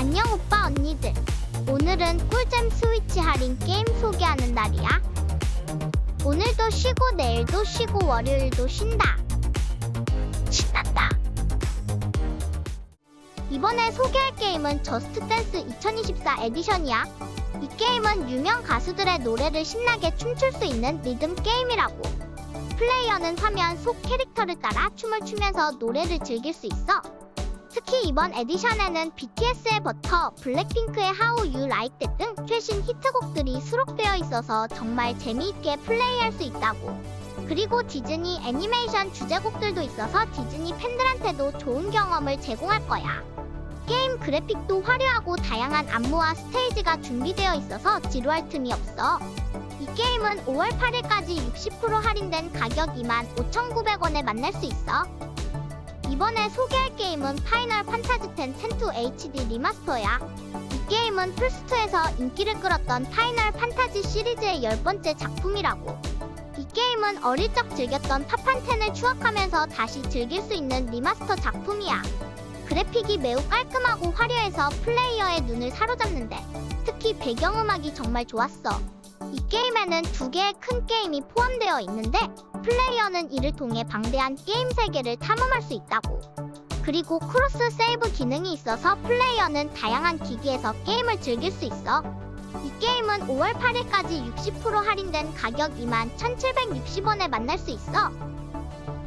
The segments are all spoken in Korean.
안녕 오빠 언니들. 오늘은 꿀잼 스위치 할인 게임 소개하는 날이야. 오늘도 쉬고 내일도 쉬고 월요일도 쉰다. 신난다. 이번에 소개할 게임은 저스트 댄스 2024 에디션이야. 이 게임은 유명 가수들의 노래를 신나게 춤출 수 있는 리듬 게임이라고. 플레이어는 화면 속 캐릭터를 따라 춤을 추면서 노래를 즐길 수 있어. 특히 이번 에디션에는 BTS의 버터, 블랙핑크의 How You Like That 등 최신 히트곡들이 수록되어 있어서 정말 재미있게 플레이할 수 있다고. 그리고 디즈니 애니메이션 주제곡들도 있어서 디즈니 팬들한테도 좋은 경험을 제공할 거야. 게임 그래픽도 화려하고 다양한 안무와 스테이지가 준비되어 있어서 지루할 틈이 없어. 이 게임은 5월 8일까지 60% 할인된 가격 25,900원에 만날 수 있어. 이번에 소개할 게임은 파이널 판타지 X 10 HD 리마스터야. 이 게임은 플스2에서 인기를 끌었던 파이널 판타지 시리즈의 10번째 작품이라고. 이 게임은 어릴 적 즐겼던 파판 10을 추억하면서 다시 즐길 수 있는 리마스터 작품이야. 그래픽이 매우 깔끔하고 화려해서 플레이어의 눈을 사로잡는데 특히 배경음악이 정말 좋았어. 이 게임에는 2개의 큰 게임이 포함되어 있는데 플레이어는 이를 통해 방대한 게임 세계를 탐험할 수 있다고. 그리고 크로스 세이브 기능이 있어서 플레이어는 다양한 기기에서 게임을 즐길 수 있어. 이 게임은 5월 8일까지 60% 할인된 가격 21,760원에 만날 수 있어.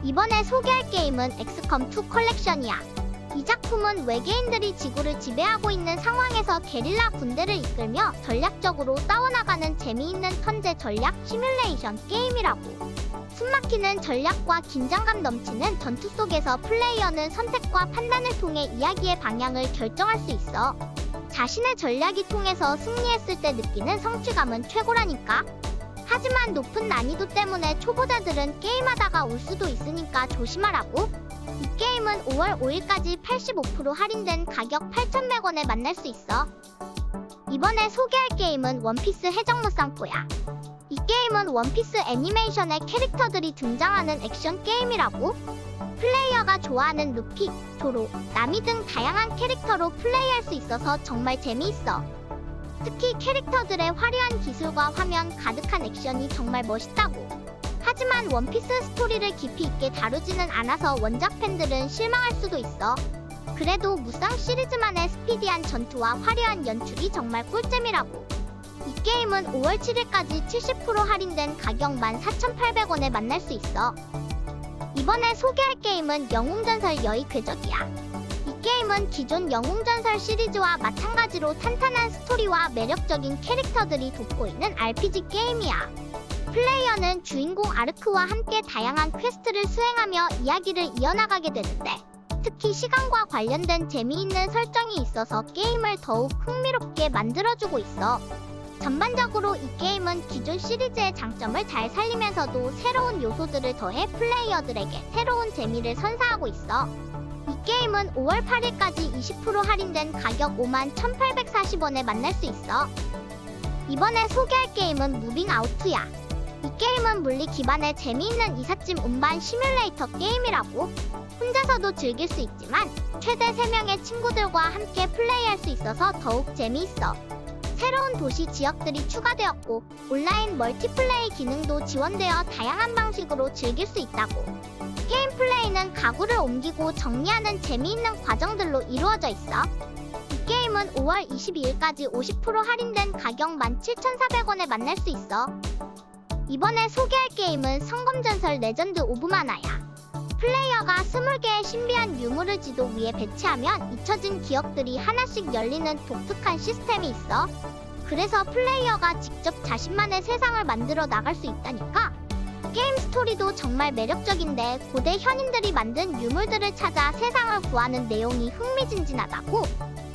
이번에 소개할 게임은 엑스컴2 컬렉션이야. 이 작품은 외계인들이 지구를 지배하고 있는 상황에서 게릴라 군대를 이끌며 전략적으로 싸워나가는 재미있는 턴제 전략 시뮬레이션 게임이라고. 숨막히는 전략과 긴장감 넘치는 전투 속에서 플레이어는 선택과 판단을 통해 이야기의 방향을 결정할 수 있어. 자신의 전략이 통해서 승리했을 때 느끼는 성취감은 최고라니까. 하지만 높은 난이도 때문에 초보자들은 게임하다가 울 수도 있으니까 조심하라고. 이 게임은 5월 5일까지 85% 할인된 가격 8,100원에 만날 수 있어. 이번에 소개할 게임은 원피스 해적무쌍포야. 이 게임은 원피스 애니메이션의 캐릭터들이 등장하는 액션 게임이라고. 플레이어가 좋아하는 루피, 조로, 나미 등 다양한 캐릭터로 플레이할 수 있어서 정말 재미있어. 특히 캐릭터들의 화려한 기술과 화면 가득한 액션이 정말 멋있다고. 하지만 원피스 스토리를 깊이 있게 다루지는 않아서 원작 팬들은 실망할 수도 있어. 그래도 무쌍 시리즈만의 스피디한 전투와 화려한 연출이 정말 꿀잼이라고. 이 게임은 5월 7일까지 70% 할인된 가격 14,800원에 만날 수 있어. 이번에 소개할 게임은 영웅전설 여의 궤적이야. 이 게임은 기존 영웅전설 시리즈와 마찬가지로 탄탄한 스토리와 매력적인 캐릭터들이 돋보이는 RPG 게임이야. 플레이어는 주인공 아르크와 함께 다양한 퀘스트를 수행하며 이야기를 이어나가게 되는데 특히 시간과 관련된 재미있는 설정이 있어서 게임을 더욱 흥미롭게 만들어주고 있어. 전반적으로 이 게임은 기존 시리즈의 장점을 잘 살리면서도 새로운 요소들을 더해 플레이어들에게 새로운 재미를 선사하고 있어. 이 게임은 5월 8일까지 20% 할인된 가격 51,840원에 만날 수 있어. 이번에 소개할 게임은 무빙 아우트야. 이 게임은 물리 기반의 재미있는 이삿짐 운반 시뮬레이터 게임이라고. 혼자서도 즐길 수 있지만 최대 3명의 친구들과 함께 플레이할 수 있어서 더욱 재미있어. 새로운 도시 지역들이 추가되었고 온라인 멀티플레이 기능도 지원되어 다양한 방식으로 즐길 수 있다고. 게임 플레이는 가구를 옮기고 정리하는 재미있는 과정들로 이루어져 있어. 이 게임은 5월 22일까지 50% 할인된 가격 17,400원에 만날 수 있어. 이번에 소개할 게임은 성검전설 레전드 오브 마나야. 플레이어가 20개의 신비한 유물을 지도 위에 배치하면 잊혀진 기억들이 하나씩 열리는 독특한 시스템이 있어. 그래서 플레이어가 직접 자신만의 세상을 만들어 나갈 수 있다니까. 게임 스토리도 정말 매력적인데 고대 현인들이 만든 유물들을 찾아 세상을 구하는 내용이 흥미진진하다고.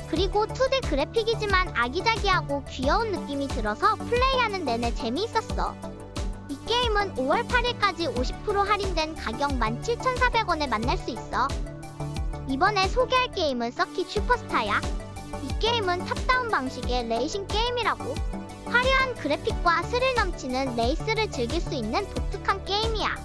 그리고 2D 그래픽이지만 아기자기하고 귀여운 느낌이 들어서 플레이하는 내내 재미있었어. 이 게임은 5월 8일까지 50% 할인된 가격 17,400원에 만날 수 있어. 이번에 소개할 게임은 서킷 슈퍼스타야. 이 게임은 탑다운 방식의 레이싱 게임이라고. 화려한 그래픽과 스릴 넘치는 레이스를 즐길 수 있는 독특한 게임이야.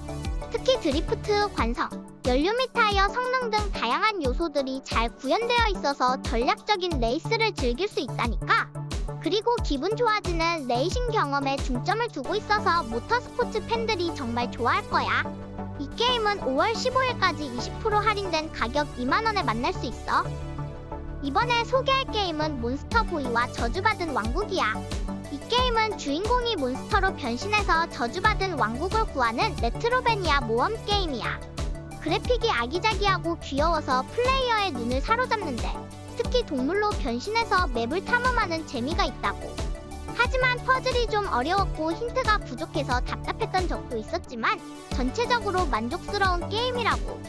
특히 드리프트 관성, 연료 및 타이어 성능 등 다양한 요소들이 잘 구현되어 있어서 전략적인 레이스를 즐길 수 있다니까. 그리고 기분 좋아지는 레이싱 경험에 중점을 두고 있어서 모터스포츠 팬들이 정말 좋아할 거야. 이 게임은 5월 15일까지 20% 할인된 가격 2만원에 만날 수 있어. 이번에 소개할 게임은 몬스터보이와 저주받은 왕국이야. 이 게임은 주인공이 몬스터로 변신해서 저주받은 왕국을 구하는 레트로베니아 모험 게임이야. 그래픽이 아기자기하고 귀여워서 플레이어의 눈을 사로잡는데, 특히 동물로 변신해서 맵을 탐험하는 재미가 있다고. 하지만 퍼즐이 좀 어려웠고 힌트가 부족해서 답답했던 적도 있었지만 전체적으로 만족스러운 게임이라고.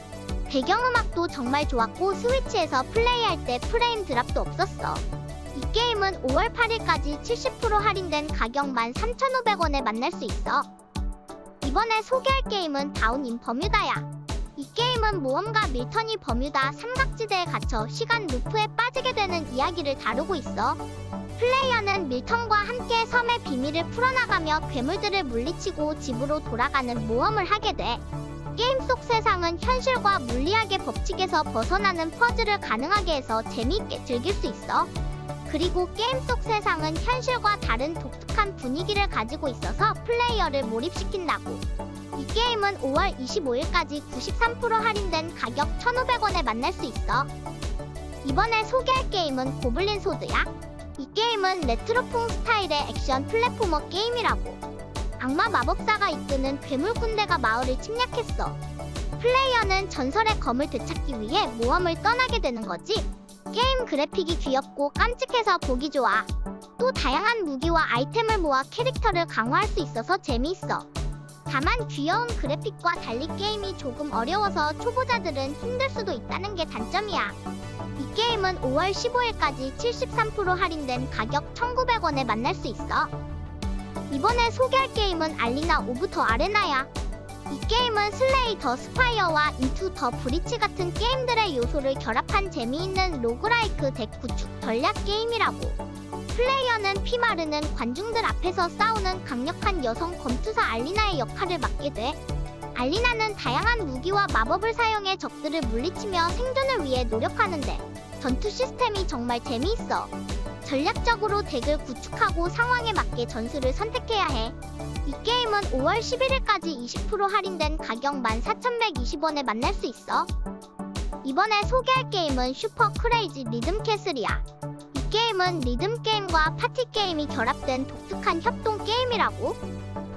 배경음악도 정말 좋았고 스위치에서 플레이할 때 프레임 드랍도 없었어. 이 게임은 5월 8일까지 70% 할인된 가격 13,500원에 만날 수 있어. 이번에 소개할 게임은 다운 인 버뮤다야. 이 게임은 모험가 밀턴이 버뮤다 삼각지대에 갇혀 시간 루프에 빠지게 되는 이야기를 다루고 있어. 플레이어는 밀턴과 함께 섬의 비밀을 풀어나가며 괴물들을 물리치고 집으로 돌아가는 모험을 하게 돼. 게임 속 세상은 현실과 물리학의 법칙에서 벗어나는 퍼즐을 가능하게 해서 재미있게 즐길 수 있어. 그리고 게임 속 세상은 현실과 다른 독특한 분위기를 가지고 있어서 플레이어를 몰입시킨다고. 이 게임은 5월 25일까지 93% 할인된 가격 1,500원에 만날 수 있어. 이번에 소개할 게임은 고블린 소드야. 이 게임은 레트로풍 스타일의 액션 플랫포머 게임이라고. 악마 마법사가 이끄는 괴물 군대가 마을을 침략했어. 플레이어는 전설의 검을 되찾기 위해 모험을 떠나게 되는 거지. 게임 그래픽이 귀엽고 깜찍해서 보기 좋아. 또 다양한 무기와 아이템을 모아 캐릭터를 강화할 수 있어서 재미있어. 다만 귀여운 그래픽과 달리 게임이 조금 어려워서 초보자들은 힘들 수도 있다는 게 단점이야. 이 게임은 5월 15일까지 73% 할인된 가격 1,900원에 만날 수 있어. 이번에 소개할 게임은 알리나 오브 더 아레나야. 이 게임은 슬레이 더 스파이어와 인투 더 브리치 같은 게임들의 요소를 결합한 재미있는 로그라이크 덱 구축 전략 게임이라고. 플레이어는 피 마르는 관중들 앞에서 싸우는 강력한 여성 검투사 알리나의 역할을 맡게 돼. 알리나는 다양한 무기와 마법을 사용해 적들을 물리치며 생존을 위해 노력하는데 전투 시스템이 정말 재미있어. 전략적으로 덱을 구축하고 상황에 맞게 전술을 선택해야 해. 이 게임은 5월 11일까지 20% 할인된 가격 14,120원에 만날 수 있어. 이번에 소개할 게임은 슈퍼 크레이지 리듬 캐슬이야. 이 게임은 리듬 게임과 파티 게임이 결합된 독특한 협동 게임이라고.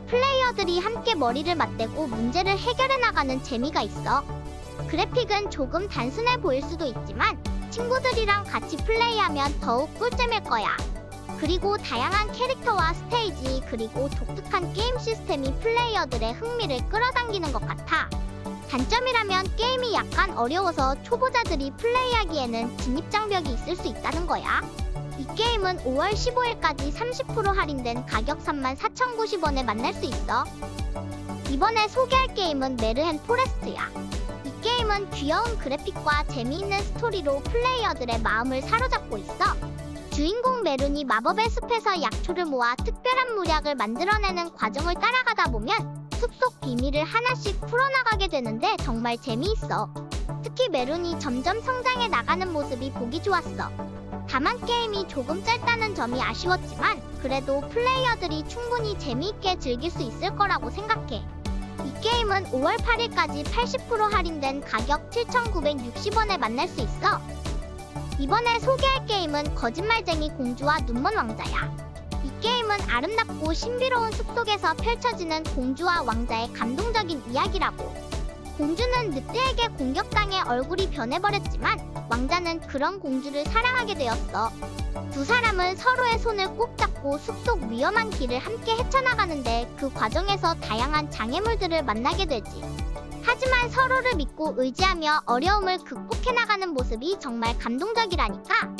플레이어들이 함께 머리를 맞대고 문제를 해결해 나가는 재미가 있어. 그래픽은 조금 단순해 보일 수도 있지만 친구들이랑 같이 플레이하면 더욱 꿀잼일 거야. 그리고 다양한 캐릭터와 스테이지 그리고 독특한 게임 시스템이 플레이어들의 흥미를 끌어당기는 것 같아. 단점이라면 게임이 약간 어려워서 초보자들이 플레이하기에는 진입장벽이 있을 수 있다는 거야. 이 게임은 5월 15일까지 30% 할인된 가격 34,090원에 만날 수 있어. 이번에 소개할 게임은 메르헨 포레스트야. 이 게임은 귀여운 그래픽과 재미있는 스토리로 플레이어들의 마음을 사로잡고 있어. 주인공 메룬이 마법의 숲에서 약초를 모아 특별한 무약을 만들어내는 과정을 따라가다 보면 숲속 비밀을 하나씩 풀어나가게 되는데 정말 재미있어. 특히 메룬이 점점 성장해 나가는 모습이 보기 좋았어. 다만 게임이 조금 짧다는 점이 아쉬웠지만 그래도 플레이어들이 충분히 재미있게 즐길 수 있을 거라고 생각해. 이 게임은 5월 8일까지 80% 할인된 가격 7,960원에 만날 수 있어. 이번에 소개할 게임은 거짓말쟁이 공주와 눈먼 왕자야. 이 게임은 아름답고 신비로운 숲속에서 펼쳐지는 공주와 왕자의 감동적인 이야기라고. 공주는 늑대에게 공격당해 얼굴이 변해버렸지만 왕자는 그런 공주를 사랑하게 되었어. 두 사람은 서로의 손을 꼭 잡고 숲속 위험한 길을 함께 헤쳐나가는데 그 과정에서 다양한 장애물들을 만나게 되지. 하지만 서로를 믿고 의지하며 어려움을 극복해 나가는 모습이 정말 감동적이라니까.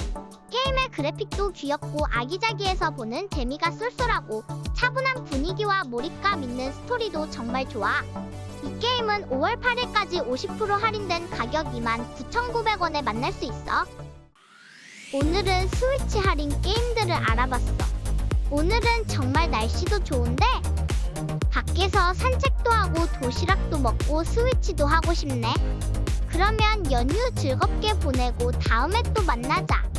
게임의 그래픽도 귀엽고 아기자기해서 보는 재미가 쏠쏠하고 차분한 분위기와 몰입감 있는 스토리도 정말 좋아. 이 게임은 5월 8일까지 50% 할인된 가격 29,900원에 만날 수 있어. 오늘은 스위치 할인 게임들을 알아봤어. 오늘은 정말 날씨도 좋은데 밖에서 산책도 하고 도시락도 먹고 스위치도 하고 싶네. 그러면 연휴 즐겁게 보내고 다음에 또 만나자.